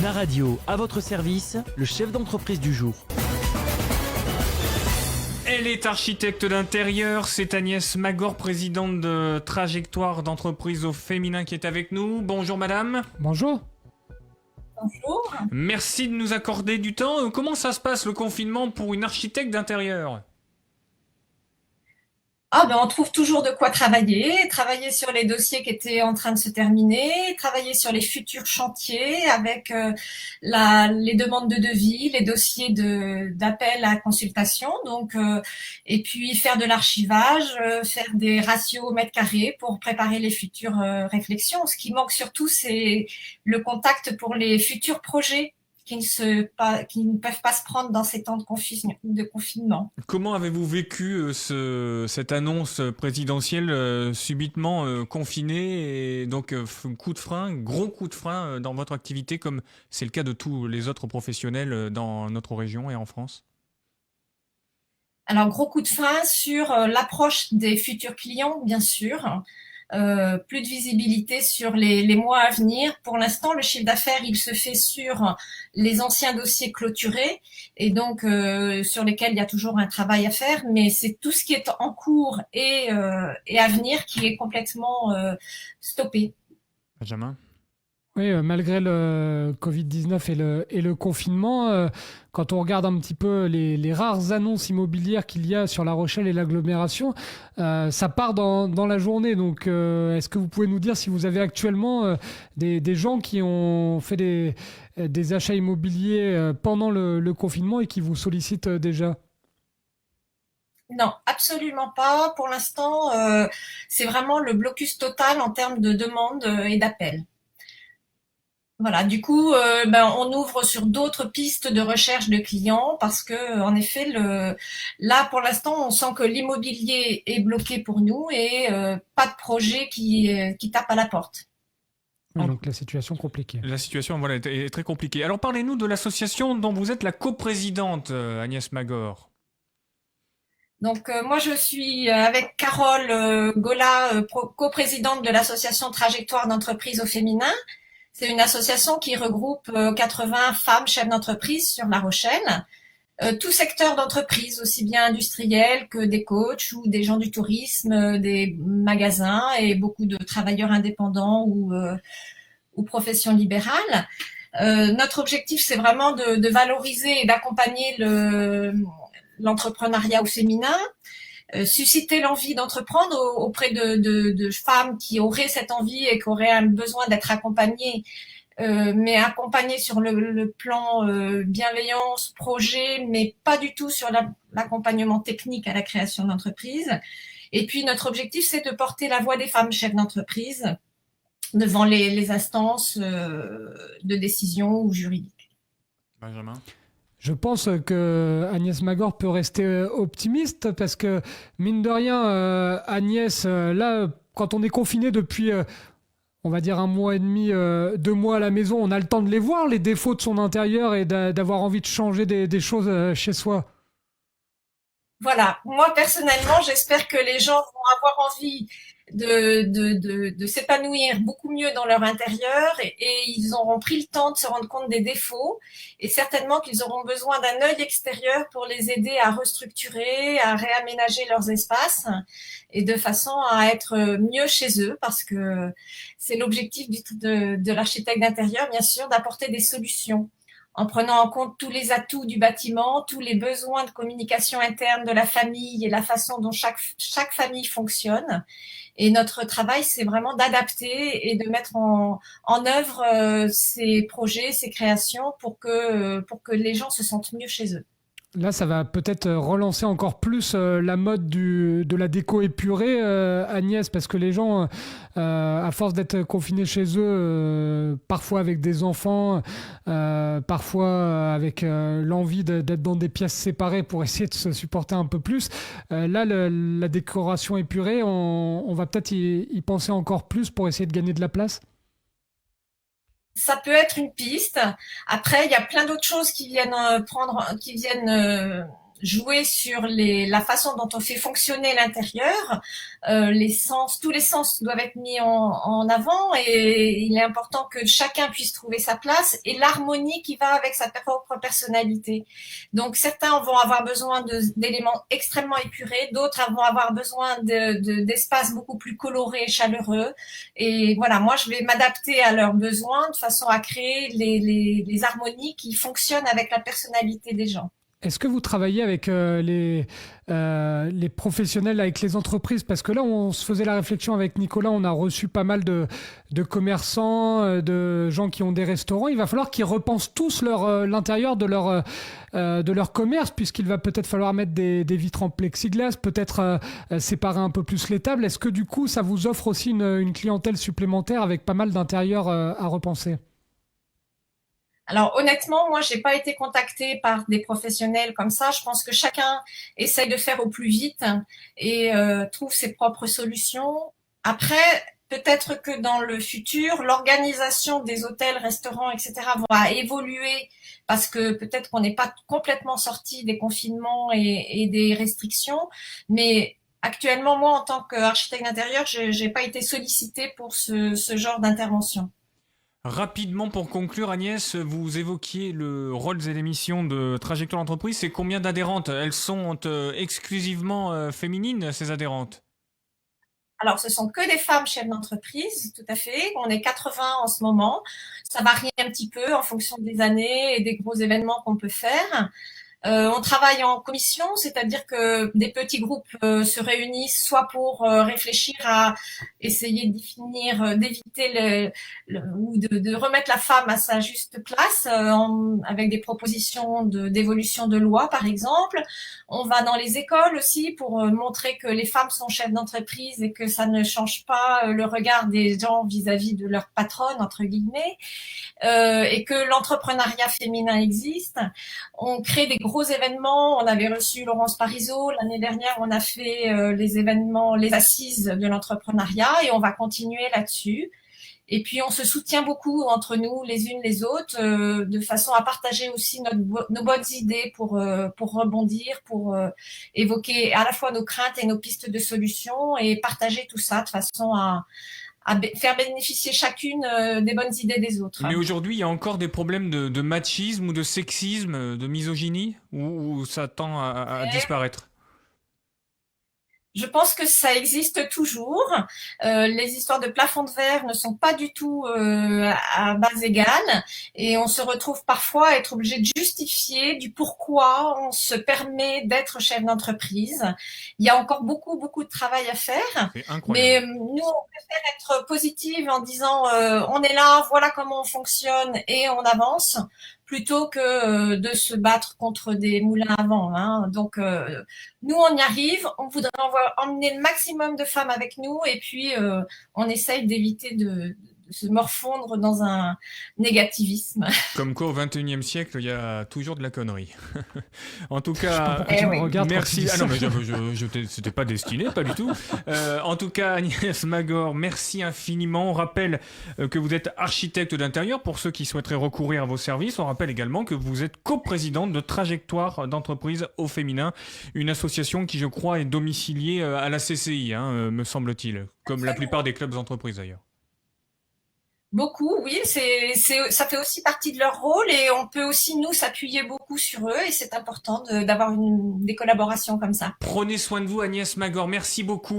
Na Radio, à votre service, le chef d'entreprise du jour. Elle est architecte d'intérieur, c'est Agnès Magor, présidente de Trajectoire d'entreprise au féminin qui est avec nous. Bonjour madame. Bonjour. Bonjour. Merci de nous accorder du temps. Comment ça se passe le confinement pour une architecte d'intérieur ? On trouve toujours de quoi travailler sur les dossiers qui étaient en train de se terminer, travailler sur les futurs chantiers avec les demandes de devis, les dossiers d'appel à consultation, et puis faire de l'archivage, faire des ratios au mètre carré pour préparer les futures réflexions. Ce qui manque surtout, c'est le contact pour les futurs projets qui ne peuvent pas se prendre dans ces temps de confinement. Comment avez-vous vécu cette annonce présidentielle subitement confinée et donc gros coup de frein dans votre activité comme c'est le cas de tous les autres professionnels dans notre région et en France ? Alors, gros coup de frein sur l'approche des futurs clients, bien sûr. Plus de visibilité sur les mois à venir. Pour l'instant, le chiffre d'affaires, il se fait sur les anciens dossiers clôturés et donc sur lesquels il y a toujours un travail à faire, mais c'est tout ce qui est en cours et à venir qui est complètement stoppé. Benjamin ? Oui, malgré le Covid-19 et le confinement, quand on regarde un petit peu les rares annonces immobilières qu'il y a sur La Rochelle et l'agglomération, ça part dans la journée. Donc, est-ce que vous pouvez nous dire si vous avez actuellement des gens qui ont fait des achats immobiliers pendant le confinement et qui vous sollicitent déjà ? Non, absolument pas. Pour l'instant, c'est vraiment le blocus total en termes de demandes et d'appels. Voilà, du coup, on ouvre sur d'autres pistes de recherche de clients parce que, en effet, là, pour l'instant, on sent que l'immobilier est bloqué pour nous et pas de projet qui tape à la porte. Oui, donc la situation compliquée. La situation est très compliquée. Alors parlez-nous de l'association dont vous êtes la coprésidente, Agnès Magor. Donc moi je suis avec Carole Gola, coprésidente de l'association Trajectoire d'entreprise au féminin. C'est une association qui regroupe 80 femmes chefs d'entreprise sur La Rochelle, tout secteur d'entreprise, aussi bien industriel que des coachs ou des gens du tourisme, des magasins et beaucoup de travailleurs indépendants ou professions libérales. Notre objectif, c'est vraiment de valoriser et d'accompagner l'entrepreneuriat au féminin, susciter l'envie d'entreprendre auprès de femmes qui auraient cette envie et qui auraient un besoin d'être accompagnées, mais accompagnées sur le plan bienveillance, projet, mais pas du tout sur l'accompagnement technique à la création d'entreprise. Et puis notre objectif, c'est de porter la voix des femmes chefs d'entreprise devant les instances de décision ou juridiques. Benjamin ? Je pense que Agnès Magor peut rester optimiste parce que, mine de rien, Agnès, là, quand on est confiné depuis, on va dire, 1 mois et demi, 2 mois à la maison, on a le temps de les voir, les défauts de son intérieur et d'avoir envie de changer des choses chez soi. Voilà. Moi, personnellement, j'espère que les gens vont avoir envie de s'épanouir beaucoup mieux dans leur intérieur et ils auront pris le temps de se rendre compte des défauts et certainement qu'ils auront besoin d'un œil extérieur pour les aider à restructurer, à réaménager leurs espaces et de façon à être mieux chez eux parce que c'est l'objectif de l'architecte d'intérieur, bien sûr, d'apporter des solutions en prenant en compte tous les atouts du bâtiment, tous les besoins de communication interne de la famille et la façon dont chaque famille fonctionne. Et notre travail, c'est vraiment d'adapter et de mettre en œuvre ces projets, ces créations pour que les gens se sentent mieux chez eux. Là, ça va peut-être relancer encore plus la mode de la déco épurée, Agnès, parce que les gens, à force d'être confinés chez eux, parfois avec des enfants, parfois avec l'envie d'être dans des pièces séparées pour essayer de se supporter un peu plus, là, la décoration épurée, on va peut-être y penser encore plus pour essayer de gagner de la place. Ça peut être une piste. Après, il y a plein d'autres choses qui viennent jouer sur la façon dont on fait fonctionner l'intérieur. Tous les sens doivent être mis en avant et il est important que chacun puisse trouver sa place et l'harmonie qui va avec sa propre personnalité. Donc certains vont avoir besoin d'éléments extrêmement épurés, d'autres vont avoir besoin d'espaces beaucoup plus colorés et chaleureux. Et voilà, moi je vais m'adapter à leurs besoins de façon à créer les harmonies qui fonctionnent avec la personnalité des gens. Est-ce que vous travaillez avec les professionnels, avec les entreprises? Parce que là, on se faisait la réflexion avec Nicolas, on a reçu pas mal de commerçants, de gens qui ont des restaurants. Il va falloir qu'ils repensent tous l'intérieur de leur commerce, puisqu'il va peut-être falloir mettre des vitres en plexiglas, peut-être séparer un peu plus les tables. Est-ce que du coup, ça vous offre aussi une clientèle supplémentaire avec pas mal d'intérieurs à repenser? Alors honnêtement, moi, j'ai pas été contactée par des professionnels comme ça. Je pense que chacun essaye de faire au plus vite et trouve ses propres solutions. Après, peut-être que dans le futur, l'organisation des hôtels, restaurants, etc. va évoluer parce que peut-être qu'on n'est pas complètement sorti des confinements et des restrictions. Mais actuellement, moi, en tant qu'architecte d'intérieur, j'ai pas été sollicitée pour ce genre d'intervention. Rapidement pour conclure, Agnès, vous évoquiez le rôle et les missions de Trajectoire d'entreprise. C'est combien d'adhérentes? Elles sont exclusivement féminines, ces adhérentes? Alors, ce sont que des femmes chefs d'entreprise, tout à fait. On est 80 en ce moment. Ça varie un petit peu en fonction des années et des gros événements qu'on peut faire. On travaille en commission, c'est-à-dire que des petits groupes se réunissent soit pour réfléchir à essayer de définir, d'éviter ou de remettre la femme à sa juste place avec des propositions d'évolution de loi, par exemple. On va dans les écoles aussi pour montrer que les femmes sont chefs d'entreprise et que ça ne change pas le regard des gens vis-à-vis de leur patronne, entre guillemets, et que l'entrepreneuriat féminin existe. On crée des gros événements. On avait reçu Laurence Parisot. L'année dernière, on a fait les événements, les assises de l'entrepreneuriat et on va continuer là-dessus. Et puis, on se soutient beaucoup entre nous, les unes les autres, de façon à partager aussi nos bonnes idées pour rebondir, pour évoquer à la fois nos craintes et nos pistes de solutions et partager tout ça de façon à faire bénéficier chacune des bonnes idées des autres. Mais aujourd'hui, il y a encore des problèmes de machisme ou de sexisme, de misogynie, ou ça tend à disparaître? Je pense que ça existe toujours. Les histoires de plafond de verre ne sont pas du tout à base égale et on se retrouve parfois à être obligé de justifier du pourquoi on se permet d'être chef d'entreprise. Il y a encore beaucoup, beaucoup de travail à faire. C'est incroyable. Mais nous, on préfère être positive en disant on est là, voilà comment on fonctionne et on avance, plutôt que de se battre contre des moulins à vent. Hein. Donc, nous, on y arrive. On voudrait emmener le maximum de femmes avec nous et puis on essaye d'éviter de se morfondre dans un négativisme. Comme quoi, au XXIe siècle, il y a toujours de la connerie. En tout cas, merci. Ah non, mais c'était pas destiné, pas du tout. En tout cas, Agnès Magor, merci infiniment. On rappelle que vous êtes architecte d'intérieur pour ceux qui souhaiteraient recourir à vos services. On rappelle également que vous êtes coprésidente de Trajectoire d'entreprise au féminin, une association qui, je crois, est domiciliée à la CCI, me semble-t-il, comme la plupart des clubs d'entreprise d'ailleurs. Beaucoup, oui, ça fait aussi partie de leur rôle et on peut aussi nous s'appuyer beaucoup sur eux et c'est important d'avoir des collaborations comme ça. Prenez soin de vous, Agnès Magor. Merci beaucoup.